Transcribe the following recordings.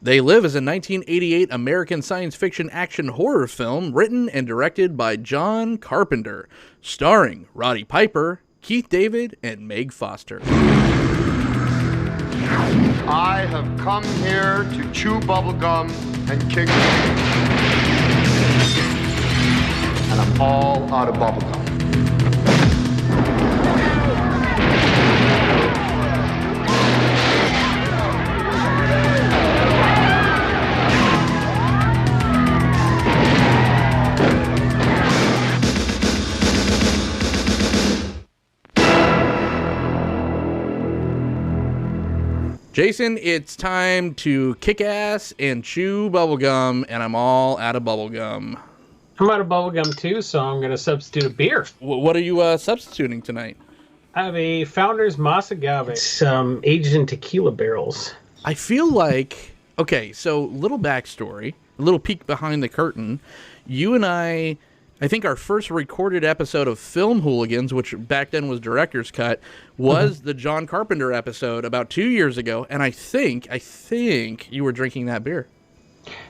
They Live is a 1988 American science fiction action horror film written and directed by John Carpenter, starring Roddy Piper, Keith David, and Meg Foster. I have come here to chew bubblegum and kick and I'm all out of bubblegum. Jason, it's time to kick ass and chew bubblegum, and I'm all out of bubblegum. I'm out of bubblegum too, so I'm going to substitute a beer. What are you substituting tonight? I have a Founders Mas Agave. It's aged in tequila barrels. I feel like, okay, so little backstory, a little peek behind the curtain. You and I think our first recorded episode of Film Hooligans, which back then was Director's Cut, was the John Carpenter episode about 2 years ago, and I think you were drinking that beer.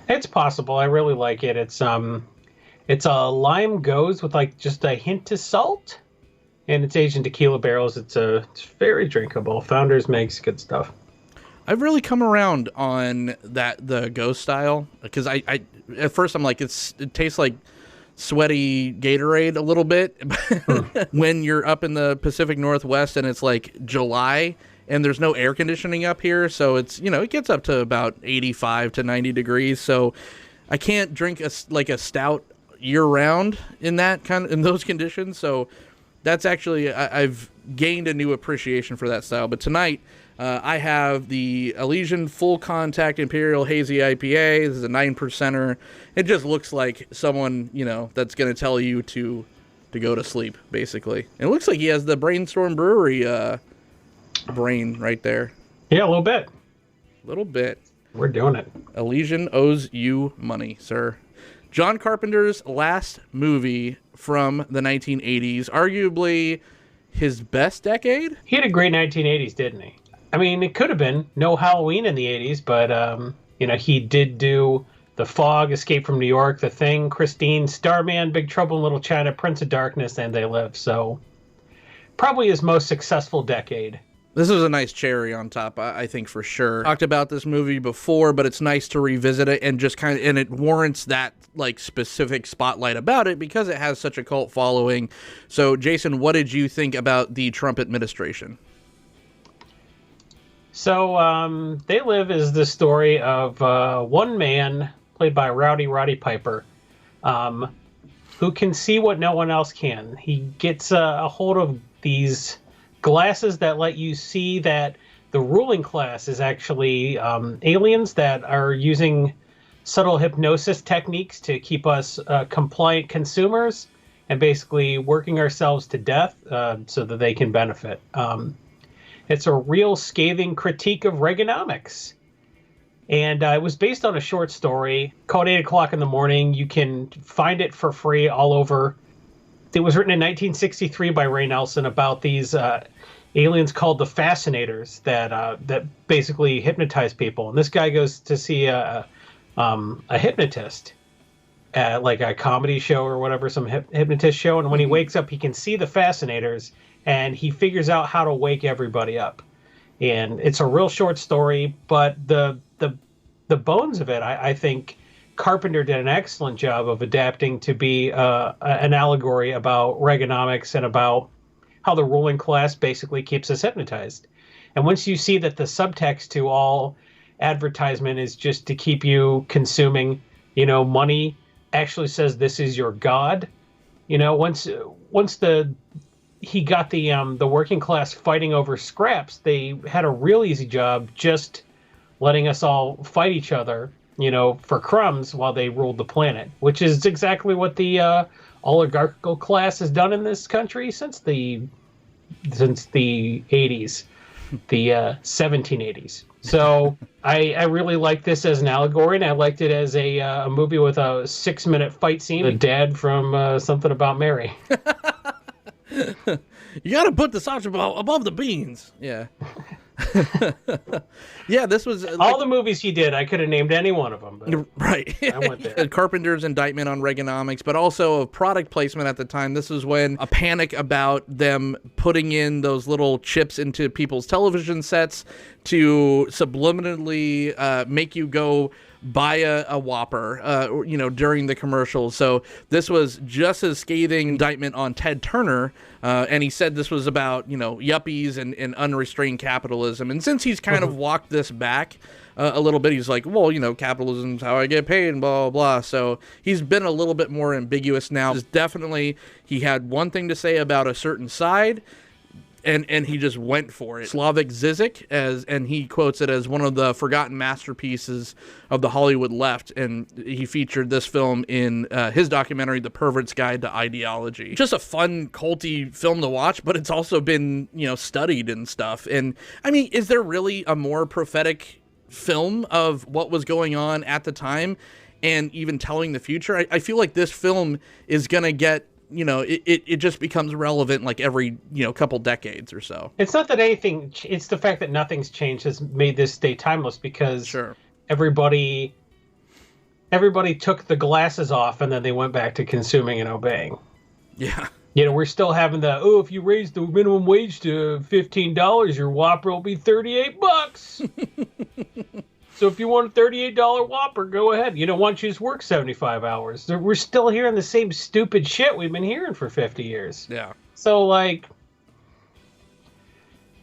It's possible. I really like it. It's a lime goes with like just a hint of salt, and it's aged in tequila barrels. It's very drinkable. Founders makes good stuff. I've really come around on the ghost style, because I at first I'm like it tastes like sweaty Gatorade a little bit when you're up in the Pacific Northwest and it's like July and there's no air conditioning up here, so it's, it gets up to about 85 to 90 degrees, so I can't drink a stout year round in those conditions. So that's actually, I've gained a new appreciation for that style. But tonight I have the Elysian Full Contact Imperial Hazy IPA. This is a 9%er. It just looks like someone, that's going to tell you to go to sleep, basically. And it looks like he has the Brainstorm Brewery brain right there. Yeah, a little bit. We're doing it. Elysian owes you money, sir. John Carpenter's last movie from the 1980s, arguably his best decade? He had a great 1980s, didn't he? I mean, it could have been no Halloween in the 80s, but, he did do The Fog, Escape from New York, The Thing, Christine, Starman, Big Trouble in Little China, Prince of Darkness, and They Live. So probably his most successful decade. This was a nice cherry on top, I think, for sure. Talked about this movie before, but it's nice to revisit it and just and it warrants that specific spotlight about it because it has such a cult following. So, Jason, what did you think about the Trump administration? So, They Live is the story of one man, played by Roddy Piper, who can see what no one else can. He gets a hold of these glasses that let you see that the ruling class is actually aliens that are using subtle hypnosis techniques to keep us compliant consumers and basically working ourselves to death so that they can benefit. It's a real scathing critique of Reaganomics. And it was based on a short story called 8 o'clock in the morning. You can find it for free all over. It was written in 1963 by Ray Nelson about these aliens called the Fascinators that basically hypnotize people. And this guy goes to see a hypnotist at like a comedy show or whatever, some hypnotist show. And when he wakes up, he can see the Fascinators, and he figures out how to wake everybody up. And it's a real short story, but the bones of it, I think Carpenter did an excellent job of adapting to be an allegory about Reaganomics and about how the ruling class basically keeps us hypnotized. And once you see that the subtext to all advertisement is just to keep you consuming, money actually says this is your God. Once he got the working class fighting over scraps, they had a real easy job just letting us all fight each other, for crumbs while they ruled the planet, which is exactly what the oligarchical class has done in this country since the 80s, the 1780s. So I really like this as an allegory, and I liked it as a movie with a 6-minute fight scene. The dad from Something About Mary. You got to put the sausage above the beans. Yeah. Yeah, this was all the movies he did. I could have named any one of them, but right. I went there. Carpenter's indictment on Reaganomics, but also of product placement at the time. This was when a panic about them putting in those little chips into people's television sets to subliminally make you go buy a Whopper, during the commercials. So this was just as scathing indictment on Ted Turner, and he said this was about, yuppies and unrestrained capitalism. And since he's kind of walked this back a little bit, he's like, well, capitalism's how I get paid and blah, blah, blah. So he's been a little bit more ambiguous now. Definitely, he had one thing to say about a certain side, and he just went for it. Slavik Žižek, and he quotes it as one of the forgotten masterpieces of the Hollywood left, and he featured this film in his documentary, The Pervert's Guide to Ideology. Just a fun, culty film to watch, but it's also been, studied and stuff. And, I mean, is there really a more prophetic film of what was going on at the time and even telling the future? I feel like this film is going to get, it just becomes relevant like every, couple decades or so. It's not that anything, it's the fact that nothing's changed has made this stay timeless, because sure. everybody took the glasses off and then they went back to consuming and obeying. Yeah. We're still having if you raise the minimum wage to $15, your Whopper will be $38. So if you want a $38 Whopper, go ahead. Why don't you just work 75 hours? We're still hearing the same stupid shit we've been hearing for 50 years. Yeah. So,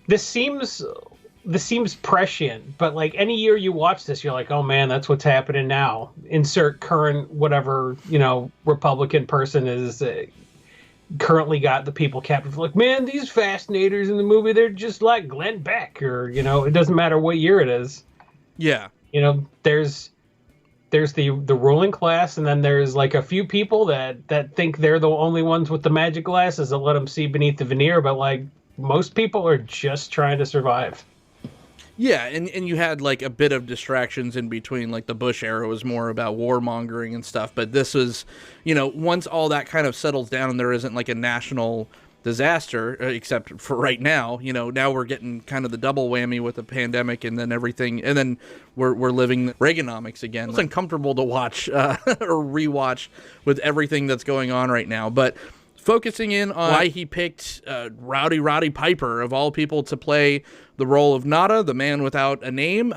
this seems prescient, but, any year you watch this, you're like, oh, man, that's what's happening now. Insert current whatever, Republican person is currently got the people captive. Like, man, these fascinators in the movie, they're just like Glenn Beck, or, it doesn't matter what year it is. Yeah. There's the ruling class, and then there's a few people that think they're the only ones with the magic glasses that let them see beneath the veneer, but most people are just trying to survive. Yeah, and you had a bit of distractions in between. The Bush era was more about warmongering and stuff, but this was, once all that kind of settles down and there isn't a national disaster, except for right now, now we're getting kind of the double whammy with the pandemic and then everything, and then we're living Reaganomics again. It's uncomfortable to watch or rewatch with everything that's going on right now, but focusing in on why he picked Roddy Piper, of all people, to play the role of Nada, the man without a name.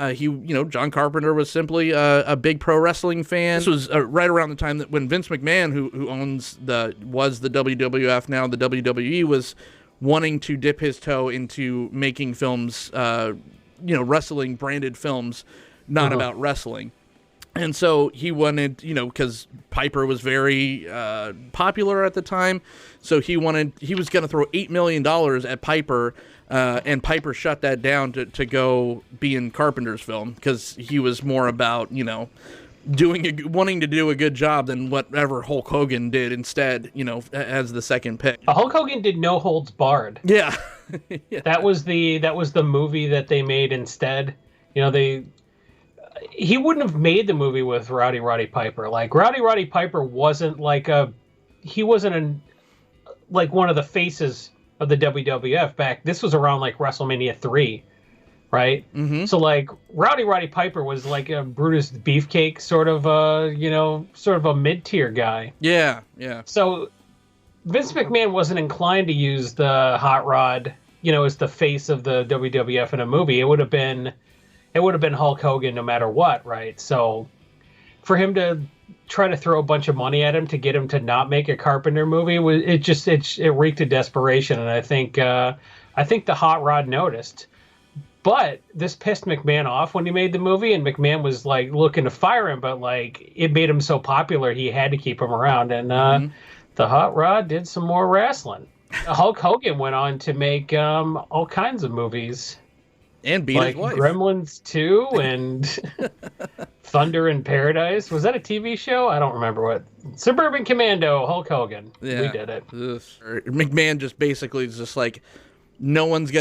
John Carpenter was simply a big pro wrestling fan. This was right around the time that when Vince McMahon, who was the WWF, now the WWE, was wanting to dip his toe into making films, wrestling branded films, not about wrestling. And so he wanted, because Piper was very popular at the time, so he was going to throw $8 million at Piper, and Piper shut that down to go be in Carpenter's film, because he was more about, wanting to do a good job than whatever Hulk Hogan did instead, as the second pick. Hulk Hogan did No Holds Barred. Yeah. Yeah. That was the movie that they made instead. He wouldn't have made the movie with Roddy Piper. Roddy Piper wasn't he wasn't one of the faces of the WWF back. This was around WrestleMania 3, right? Mm-hmm. So Roddy Piper was a Brutus Beefcake sort of a mid-tier guy. Yeah, yeah. So Vince McMahon wasn't inclined to use the Hot Rod, as the face of the WWF in a movie. It would have been Hulk Hogan no matter what, right? So for him to try to throw a bunch of money at him to get him to not make a Carpenter movie, it reeked of desperation. And I think the Hot Rod noticed. But this pissed McMahon off when he made the movie, and McMahon was looking to fire him, but it made him so popular he had to keep him around. And the Hot Rod did some more wrestling. Hulk Hogan went on to make all kinds of movies. And beat his wife. Gremlins 2 and Thunder in Paradise. Was that a TV show? I don't remember what. Suburban Commando, Hulk Hogan. Yeah. We did it. Ugh. McMahon just basically is just no one's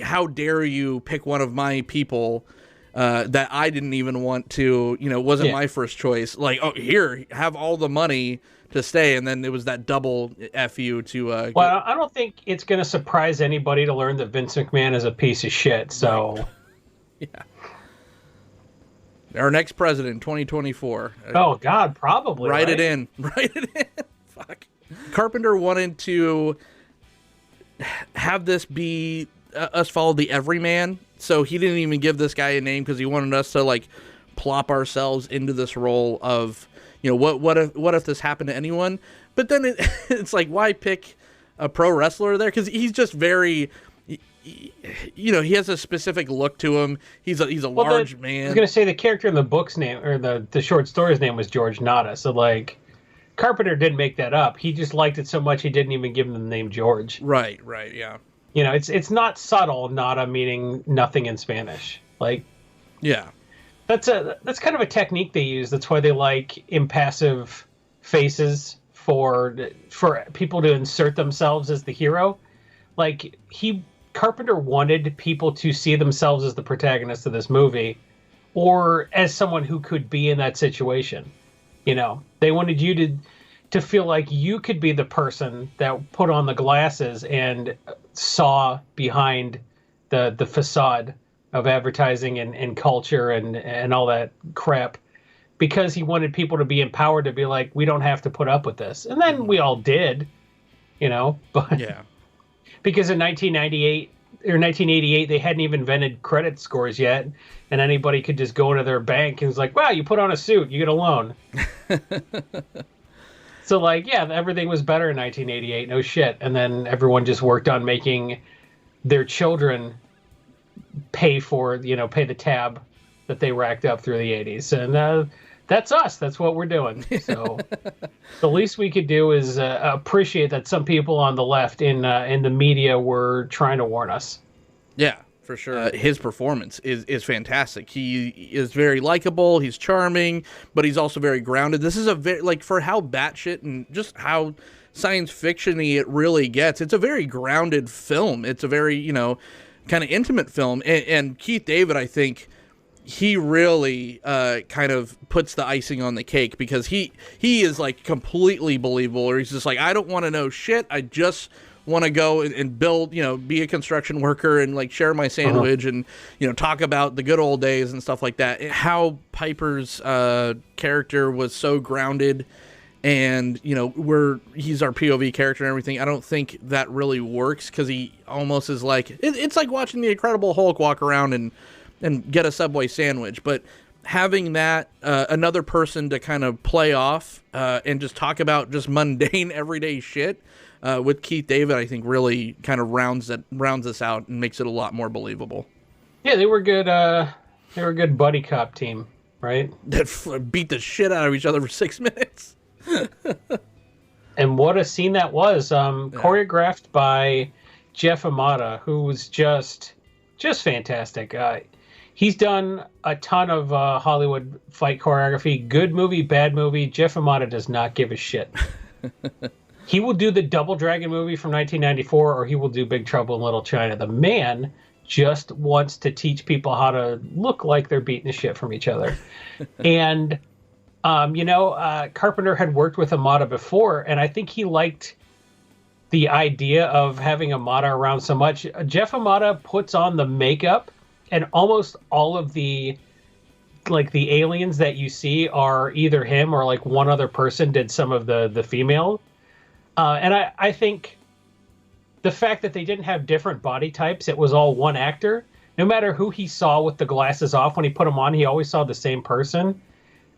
how dare you pick one of my people that I didn't even want to, wasn't my first choice. Like, oh, here, have all the money to stay, and then it was that double FU to. Well, I don't think it's going to surprise anybody to learn that Vince McMahon is a piece of shit. So, right. Yeah. Our next president, 2024. Oh God, probably. Write it in. Write it in. Fuck. Carpenter wanted to have this be us follow the everyman, so he didn't even give this guy a name because he wanted us to like plop ourselves into this role of, what if this happened to anyone? But then it's like, why pick a pro wrestler there? Because he's just very. He has a specific look to him. He's a large man. I was gonna say the character in the book's name or the short story's name was George Nada. So like, Carpenter didn't make that up. He just liked it so much he didn't even give him the name George. Right, yeah. It's not subtle. Nada meaning nothing in Spanish. Like, yeah, that's kind of a technique they use. That's why they like impassive faces for people to insert themselves as the hero. Like Carpenter wanted people to see themselves as the protagonist of this movie or as someone who could be in that situation. They wanted you to feel like you could be the person that put on the glasses and saw behind the facade of advertising and culture and all that crap, because he wanted people to be empowered to be like, we don't have to put up with this. And then we all did, but yeah. Because in 1998 or 1988, they hadn't even invented credit scores yet, and anybody could just go into their bank and was like, wow, you put on a suit, you get a loan. So, like, yeah, everything was better in 1988, no shit. And then everyone just worked on making their children pay the tab that they racked up through the 80s. And that's us. That's what we're doing. So the least we could do is appreciate that some people on the left in the media were trying to warn us. Yeah, for sure. His performance is fantastic. He is very likable. He's charming, but he's also very grounded. This is a very, for how batshit and just how science fiction-y it really gets. It's a very grounded film. It's a very, kind of intimate film. And Keith David, I think, he really kind of puts the icing on the cake, because he is like completely believable, or he's just like, I don't want to know shit. I just want to go and build, be a construction worker and like share my sandwich and, talk about the good old days and stuff like that. How Piper's character was so grounded, and, he's our POV character and everything. I don't think that really works, because he almost is like, it's like watching the Incredible Hulk walk around and get a Subway sandwich. But having that another person to kind of play off and just talk about just mundane everyday shit with Keith David, I think really kind of rounds us out and makes it a lot more believable. Yeah, they were good. They were a good buddy cop team, right? That beat the shit out of each other for 6 minutes. And what a scene that was! Choreographed by Jeff Amata, who was just fantastic. He's done a ton of Hollywood fight choreography. Good movie, bad movie. Jeff Amata does not give a shit. He will do the Double Dragon movie from 1994, or he will do Big Trouble in Little China. The man just wants to teach people how to look like they're beating the shit from each other. And, Carpenter had worked with Amata before, and I think he liked the idea of having Amata around so much. Jeff Amata puts on the makeup, and almost all of the aliens that you see are either him or like one other person did some of the female. And I think the fact that they didn't have different body types, it was all one actor. No matter who he saw with the glasses off, when he put them on, he always saw the same person.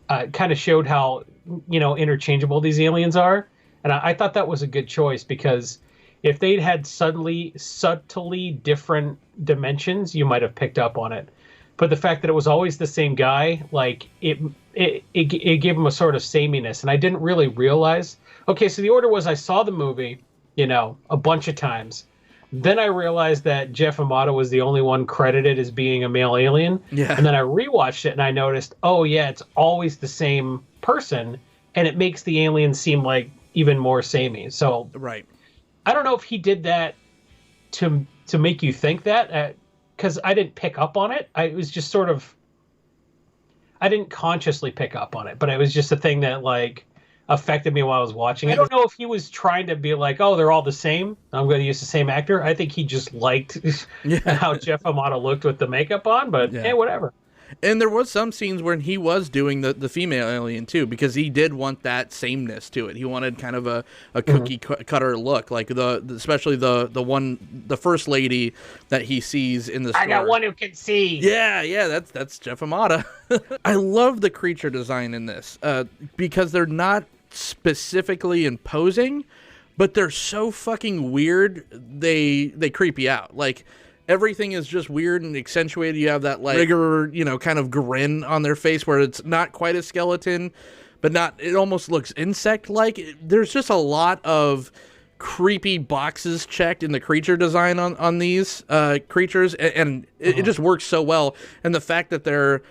Kind of showed how, interchangeable these aliens are. And I thought that was a good choice, because if they'd had subtly different dimensions, you might have picked up on it. But the fact that it was always the same guy, like it gave him a sort of sameness. And I didn't really realize. Okay, so the order was I saw the movie, a bunch of times. Then I realized that Jeff Amata was the only one credited as being a male alien. Yeah. And then I rewatched it and I noticed, oh yeah, it's always the same person, and it makes the alien seem like even more samey. So right. I don't know if he did that to make you think that, because I didn't pick up on it. It was just sort of I didn't consciously pick up on it, but it was just a thing that like affected me while I was watching. I don't know if he was trying to be like, oh, they're all the same, I'm going to use the same actor. I think he just liked how Jeff Amata looked with the makeup on, but hey, whatever. And there was some scenes when he was doing the female alien too, because he did want that sameness to it. He wanted kind of a cookie cutter look, like especially the first lady that he sees in the store. I got one who can see. Yeah, that's Jeff Amata. I love the creature design in this because they're not specifically imposing, but they're so fucking weird. They creep you out. Like, everything is just weird and accentuated. You have that like rigor, kind of grin on their face where it's not quite a skeleton, but it almost looks insect-like. There's just a lot of creepy boxes checked in the creature design on these creatures, and it just works so well. And the fact that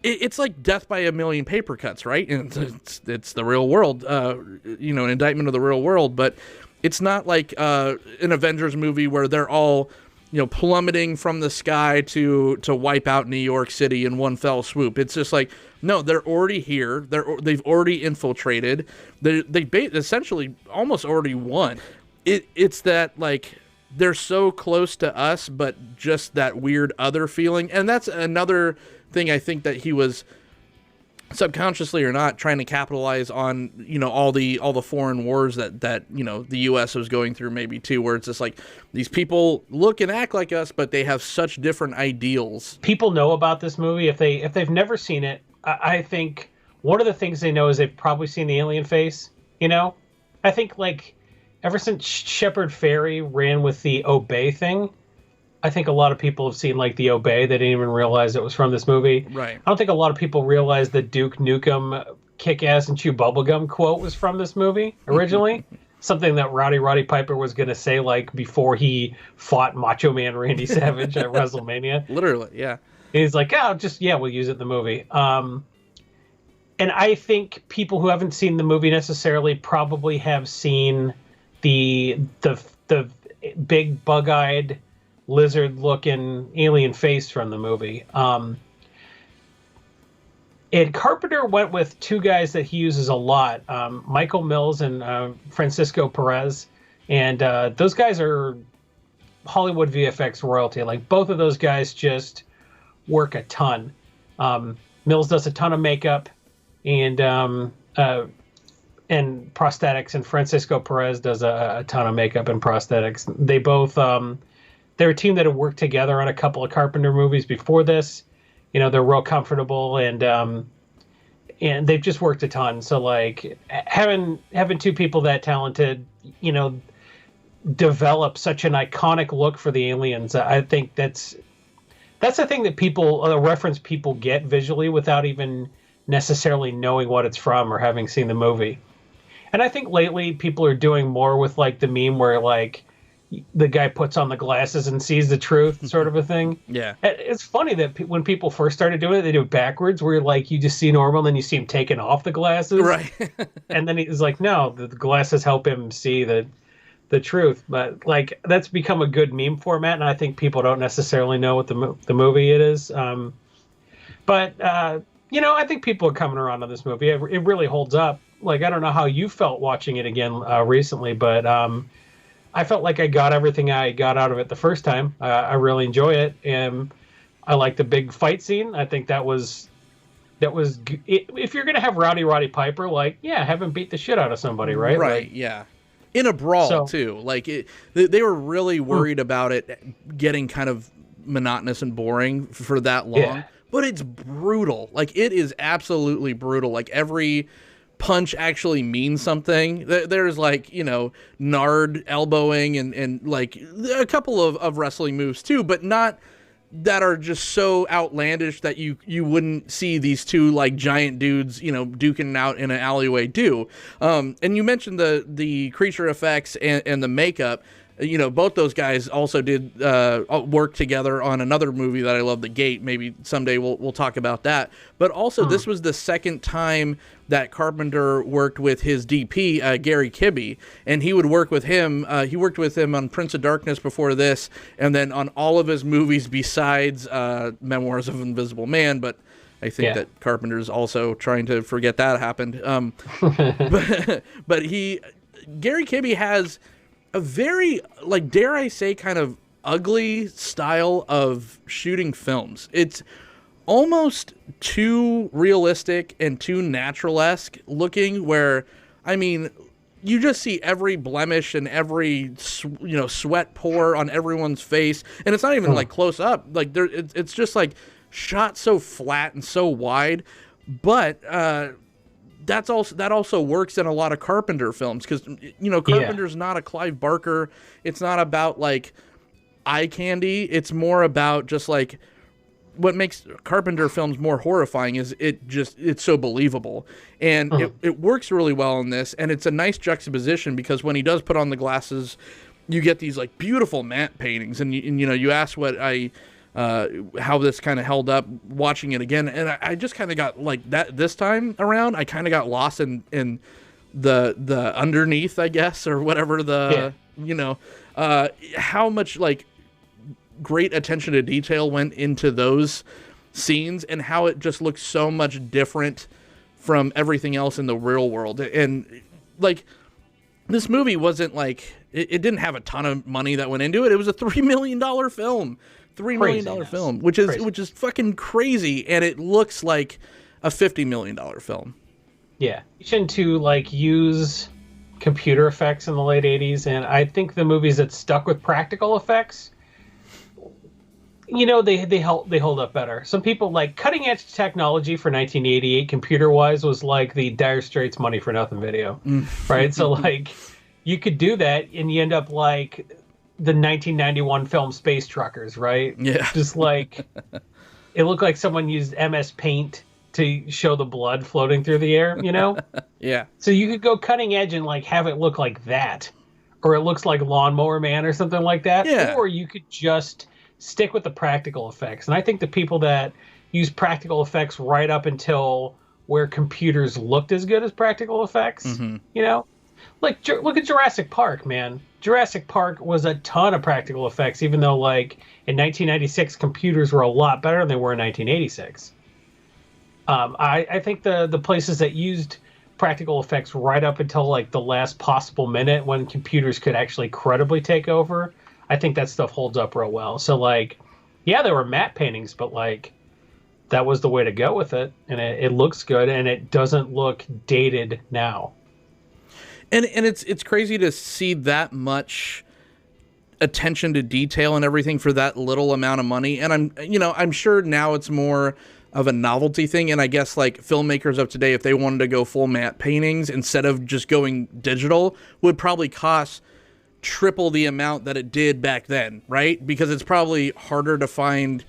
it's like death by a million paper cuts, right? And it's the real world, an indictment of the real world, but it's not like an Avengers movie where they're all plummeting from the sky to wipe out New York City in one fell swoop. It's just like, no, they're already here. They've already infiltrated. They essentially almost already won. It's that like they're so close to us, but just that weird other feeling. And that's another thing I think that he was, subconsciously or not, trying to capitalize on, all the foreign wars that the U.S. was going through, maybe too, where it's just like these people look and act like us, but they have such different ideals. People know about this movie if they've never seen it. I think one of the things they know is they've probably seen the alien face. I think like ever since Shepard Fairey ran with the Obey thing, I think a lot of people have seen like the Obey. They didn't even realize it was from this movie. Right. I don't think a lot of people realize the Duke Nukem kick ass and chew bubblegum quote was from this movie originally. Something that Roddy Piper was going to say like before he fought Macho Man Randy Savage at WrestleMania. Literally, yeah. And he's like, we'll use it in the movie. And I think people who haven't seen the movie necessarily probably have seen the big bug-eyed lizard-looking alien face from the movie. And Carpenter went with two guys that he uses a lot, Michael Mills and Francisco Perez. And those guys are Hollywood VFX royalty. Like, both of those guys just work a ton. Mills does a ton of makeup and prosthetics, and Francisco Perez does a ton of makeup and prosthetics. They both... they're a team that have worked together on a couple of Carpenter movies before this. They're real comfortable, and they've just worked a ton. So like having two people that talented, develop such an iconic look for the aliens. I think that's the thing that people, reference people get visually without even necessarily knowing what it's from or having seen the movie. And I think lately people are doing more with like the meme where like the guy puts on the glasses and sees the truth, sort of a thing. Yeah. It's funny that when people first started doing it, they do it backwards, where like you just see normal, and then you see him taking off the glasses. Right. And then he's like, no, the glasses help him see the truth. But like that's become a good meme format, and I think people don't necessarily know what the movie it is. But I think people are coming around on this movie. It really holds up. Like, I don't know how you felt watching it again recently, but I felt like I got everything I got out of it the first time. I really enjoy it, and I like the big fight scene. I think that was if you're gonna have Roddy Piper, like, have him beat the shit out of somebody, right? Right. Like, yeah. In a brawl too. Like they were really worried about it getting kind of monotonous and boring for that long. Yeah. But it's brutal. Like, it is absolutely brutal. Like, every punch actually means something. There's like, Nard elbowing and like a couple of wrestling moves too, but not that are just so outlandish that you wouldn't see these two like giant dudes, duking out in an alleyway do. And you mentioned the creature effects and the makeup. Both those guys also did work together on another movie that I love, The Gate. Maybe someday we'll talk about that. But also, this was the second time that Carpenter worked with his DP, Gary Kibbe, and he would work with him. He worked with him on Prince of Darkness before this, and then on all of his movies besides Memoirs of Invisible Man. But I think that Carpenter's also trying to forget that happened. But Gary Kibbe has a very, like, dare I say, kind of ugly style of shooting films. It's almost too realistic and too natural-esque looking, where, I mean, you just see every blemish and every sweat pour on everyone's face, and it's not even like close up. Like it's just like shot so flat and so wide. But that also works in a lot of Carpenter films, because Carpenter's not a Clive Barker. It's not about like eye candy. It's more about just like, what makes Carpenter films more horrifying is it's so believable, and it works really well in this, and it's a nice juxtaposition, because when he does put on the glasses, you get these like beautiful matte paintings, and you ask what how this kind of held up watching it again, and I just kind of got like that this time around. I kind of got lost in the underneath, I guess, or whatever how much like great attention to detail went into those scenes, and how it just looks so much different from everything else in the real world. And like, this movie wasn't like, it didn't have a ton of money that went into it. It was a $3 million film, $3 million film, which is fucking crazy. And it looks like a $50 million film. Yeah. To like use computer effects in the late 80s. And I think the movies that stuck with practical effects, they hold up better. Some people like cutting edge technology for 1988 computer wise was like the Dire Straits Money for Nothing video, right? So like you could do that and you end up like the 1991 film Space Truckers, right? Yeah. Just like it looked like someone used MS Paint to show the blood floating through the air, Yeah. So you could go cutting edge and like have it look like that, or it looks like Lawnmower Man or something like that. Yeah. Or you could just stick with the practical effects. And I think the people that use practical effects right up until where computers looked as good as practical effects, like look at Jurassic Park, man. Jurassic Park was a ton of practical effects, even though like in 1996 computers were a lot better than they were in 1986. I think the places that used practical effects right up until like the last possible minute when computers could actually credibly take over, I think that stuff holds up real well. So, like, yeah, there were matte paintings, but, like, that was the way to go with it. And it looks good, and it doesn't look dated now. And it's crazy to see that much attention to detail and everything for that little amount of money. And I'm sure now it's more of a novelty thing. And I guess, like, filmmakers of today, if they wanted to go full matte paintings instead of just going digital, would probably cost triple the amount that it did back then, right? Because it's probably harder to find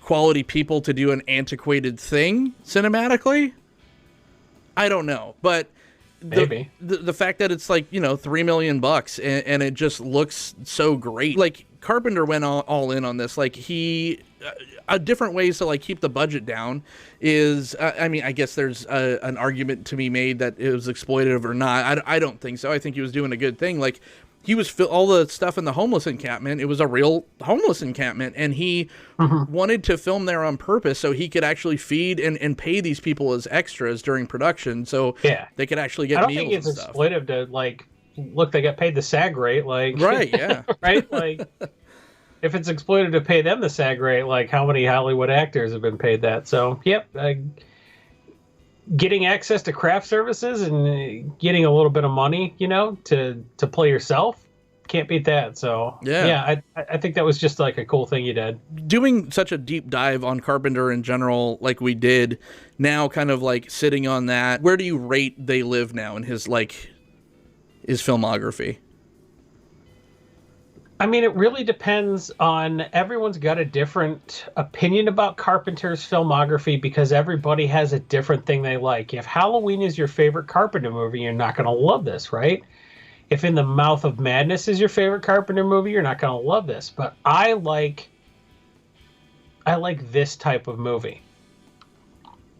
quality people to do an antiquated thing cinematically. I don't know, but maybe the fact that it's like $3 million and it just looks so great. Like Carpenter went all in on this. Like he different ways to like keep the budget down is I mean, I guess there's an argument to be made that it was exploitative or not. I don't think so. I think he was doing a good thing. Like he was all the stuff in the homeless encampment. It was a real homeless encampment, and he wanted to film there on purpose so he could actually feed and pay these people as extras during production, so they could actually get meals. I don't think it's exploitive to like look. They get paid the SAG rate, like right, yeah, right. Like if it's exploitive to pay them the SAG rate, like how many Hollywood actors have been paid that? So yep. Getting access to craft services and getting a little bit of money, to play yourself, can't beat that. So I think that was just like a cool thing you did. Doing such a deep dive on Carpenter in general, like we did, now kind of like sitting on that, where do you rate They Live now in his filmography? I mean, it really depends on, everyone's got a different opinion about Carpenter's filmography because everybody has a different thing they like. If Halloween is your favorite Carpenter movie, you're not going to love this, right? If In the Mouth of Madness is your favorite Carpenter movie, you're not going to love this. But I like this type of movie,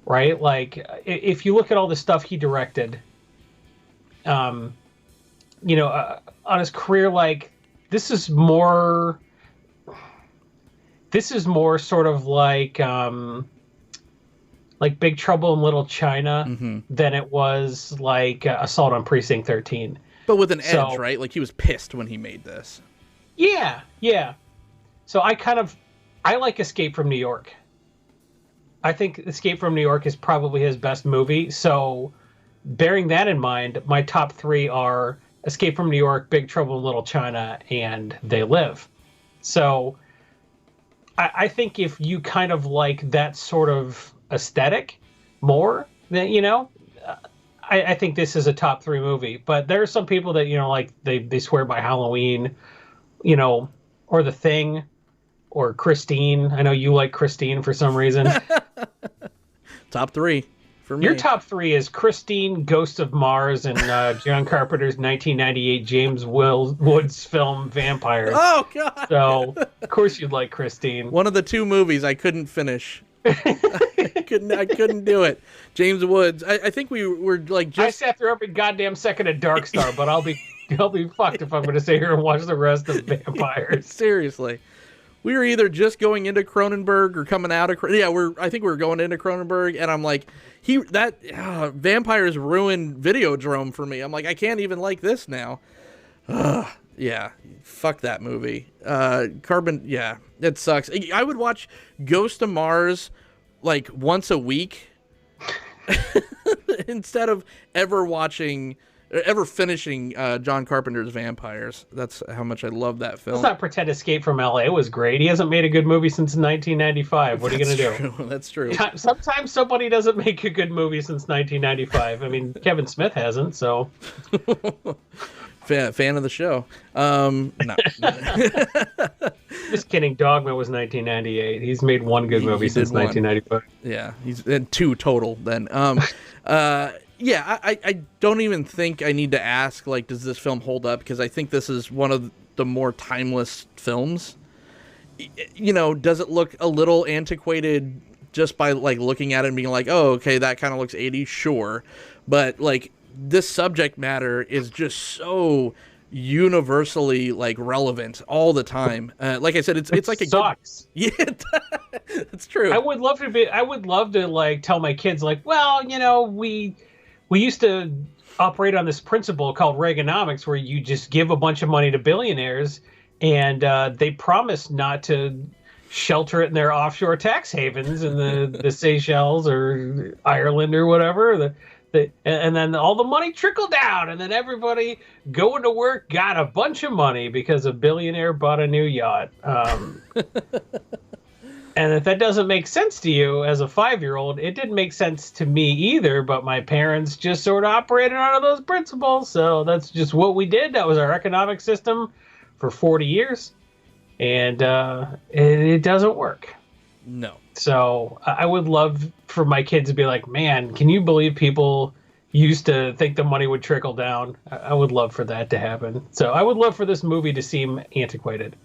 right? Like, if you look at all the stuff he directed, on his career, like, This is more sort of like like Big Trouble in Little China than it was like Assault on Precinct 13. But with an edge, right? Like he was pissed when he made this. Yeah. So I like Escape from New York. I think Escape from New York is probably his best movie. So bearing that in mind, my top 3 are Escape from New York, Big Trouble in Little China, and They Live. So I think if you kind of like that sort of aesthetic more, then, I think this is a top 3 movie. But there are some people that, like they swear by Halloween, or The Thing, or Christine. I know you like Christine for some reason. Top 3 for me. Your top 3 is Christine, Ghost of Mars, and John Carpenter's 1998 James Woods film Vampires. Oh, God. So, of course you'd like Christine. One of the 2 movies I couldn't finish. I couldn't do it. James Woods. I think we were like just. I sat through every goddamn second of Dark Star, but I'll be fucked if I'm going to sit here and watch the rest of Vampires. Seriously. We were either just going into Cronenberg or coming out of I think we were going into Cronenberg, and I'm like, Vampires ruined Videodrome for me. I'm like, I can't even like this now. Yeah, fuck that movie. It sucks. I would watch Ghost of Mars like once a week instead of ever finishing John Carpenter's Vampires. That's how much I love that film. Let's not pretend Escape from LA was great. He hasn't made a good movie since 1995. What are you going to do? That's true. Sometimes somebody doesn't make a good movie since 1995. I mean, Kevin Smith hasn't, so. Fan of the show. No. Just kidding. Dogma was 1998. He's made one good movie since 1995. Yeah, he's in 2 total then. I don't even think I need to ask, like, does this film hold up? Because I think this is one of the more timeless films. Does it look a little antiquated just by, like, looking at it and being like, oh, okay, that kind of looks 80s? Sure. But, like, this subject matter is just so universally, like, relevant all the time. Like I said, it's like a sucks. Yeah, that's true. I would love to like tell my kids, like, well, we used to operate on this principle called Reaganomics, where you just give a bunch of money to billionaires and they promise not to shelter it in their offshore tax havens in the Seychelles or Ireland or whatever. And then all the money trickled down, and then everybody going to work got a bunch of money because a billionaire bought a new yacht. And if that doesn't make sense to you as a 5-year-old, it didn't make sense to me either, but my parents just sort of operated under those principles, so that's just what we did. That was our economic system for 40 years, and it doesn't work. No. So I would love for my kids to be like, man, can you believe people used to think the money would trickle down? I would love for that to happen. So I would love for this movie to seem antiquated.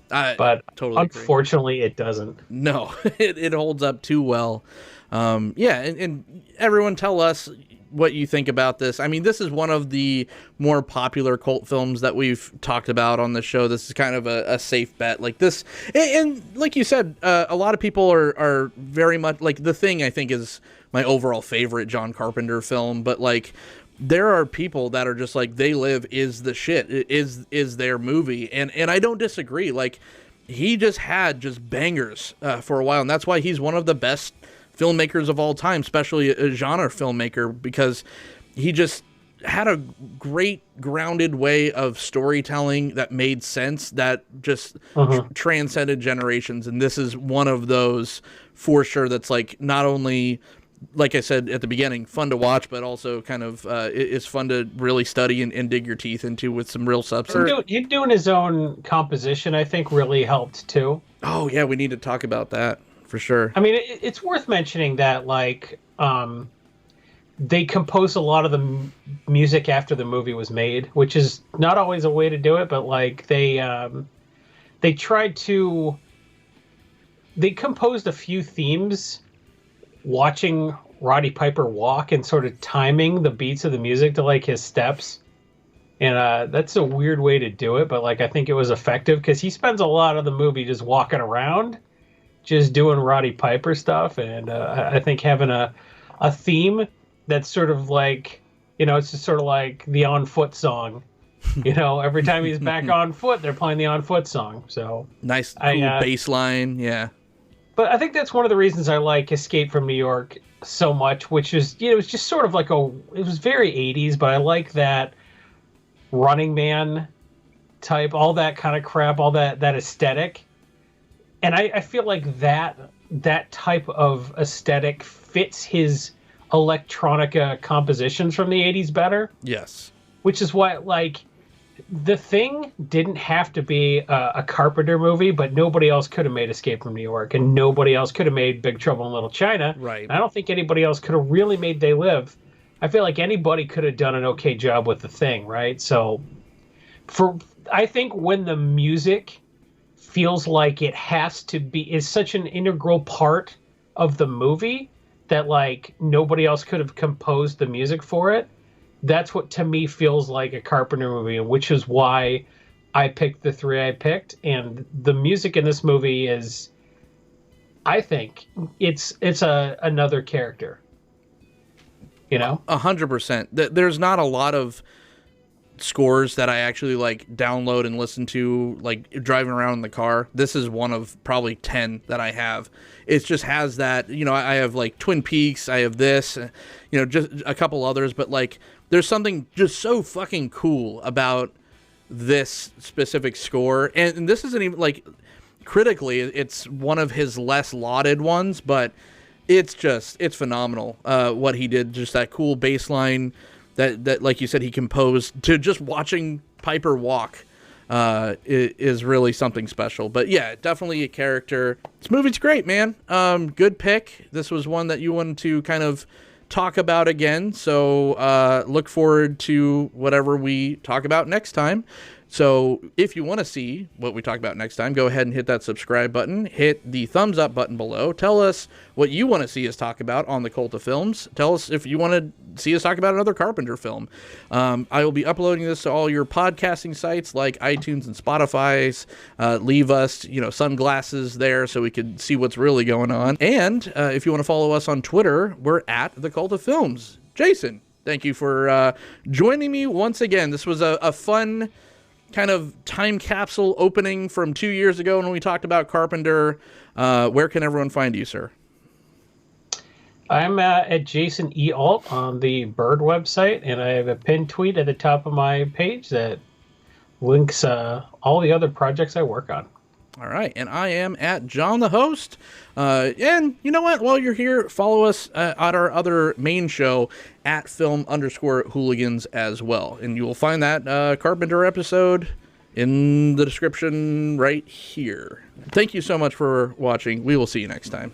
But totally unfortunately, it doesn't. No, it holds up too well. And everyone tell us what you think about this. I mean, this is one of the more popular cult films that we've talked about on the show. This is kind of a safe bet. Like this, and like you said, a lot of people are very much like The Thing. I think is my overall favorite John Carpenter film, but like there are people that are just like They Live is the shit. It is their movie, and I don't disagree. Like he just had bangers for a while, and that's why he's one of the best filmmakers of all time, especially a genre filmmaker, because he just had a great grounded way of storytelling that made sense, that just transcended generations. And this is one of those for sure. That's like not only, like I said at the beginning, fun to watch, but also kind of is fun to really study and dig your teeth into with some real substance. Him doing his own composition, I think, really helped too. Oh yeah, we need to talk about that. For sure. I mean, it's worth mentioning that, like, they composed a lot of the music after the movie was made, which is not always a way to do it, but, like, they composed a few themes watching Roddy Piper walk and sort of timing the beats of the music to, like, his steps. And that's a weird way to do it, but, like, I think it was effective because he spends a lot of the movie just walking around, just doing Roddy Piper stuff, and I think having a theme that's sort of like, it's just sort of like the On Foot song. Every time he's back on foot, they're playing the On Foot song. So nice, cool bass line, yeah. But I think that's one of the reasons I like Escape from New York so much, which is, it was just sort of like it was very 80s, but I like that Running Man type, all that kind of crap, all that aesthetic. And I feel like that type of aesthetic fits his electronica compositions from the 80s better. Yes. Which is why, like, The Thing didn't have to be a Carpenter movie, but nobody else could have made Escape from New York, and nobody else could have made Big Trouble in Little China. Right. And I don't think anybody else could have really made They Live. I feel like anybody could have done an okay job with The Thing, right? So, I think when the music feels like it has to be, is such an integral part of the movie that, like, nobody else could have composed the music for it. That's what, to me, feels like a Carpenter movie, which is why I picked the three I picked. And the music in this movie is, I think, it's another character. 100%. There's not a lot of scores that I actually like download and listen to, like driving around in the car. This is one of probably 10 that I have. It just has that, I have like Twin Peaks, I have this, just a couple others, but like there's something just so fucking cool about this specific score. And this isn't even like critically, it's one of his less lauded ones, but it's phenomenal. What he did, just that cool bass line that like you said, he composed to just watching Piper walk is really something special. But yeah, definitely a character. This movie's great, man. Good pick. This was one that you wanted to kind of talk about again. So look forward to whatever we talk about next time. So if you want to see what we talk about next time, go ahead and hit that subscribe button. Hit the thumbs up button below. Tell us what you want to see us talk about on the Cult of Films. Tell us if you want to see us talk about another Carpenter film. I will be uploading this to all your podcasting sites like iTunes and Spotify's. Leave us, sunglasses there so we can see what's really going on. And if you want to follow us on Twitter, we're at the Cult of Films. Jason, thank you for joining me once again. This was a fun kind of time capsule opening from 2 years ago when we talked about Carpenter. Where can everyone find you, sir? I'm at Jason E. Alt on the Bird website, and I have a pinned tweet at the top of my page that links all the other projects I work on. All right, and I am at John the Host. And you know what? While you're here, follow us at our other main show at film_hooligans as well. And you will find that Carpenter episode in the description right here. Thank you so much for watching. We will see you next time.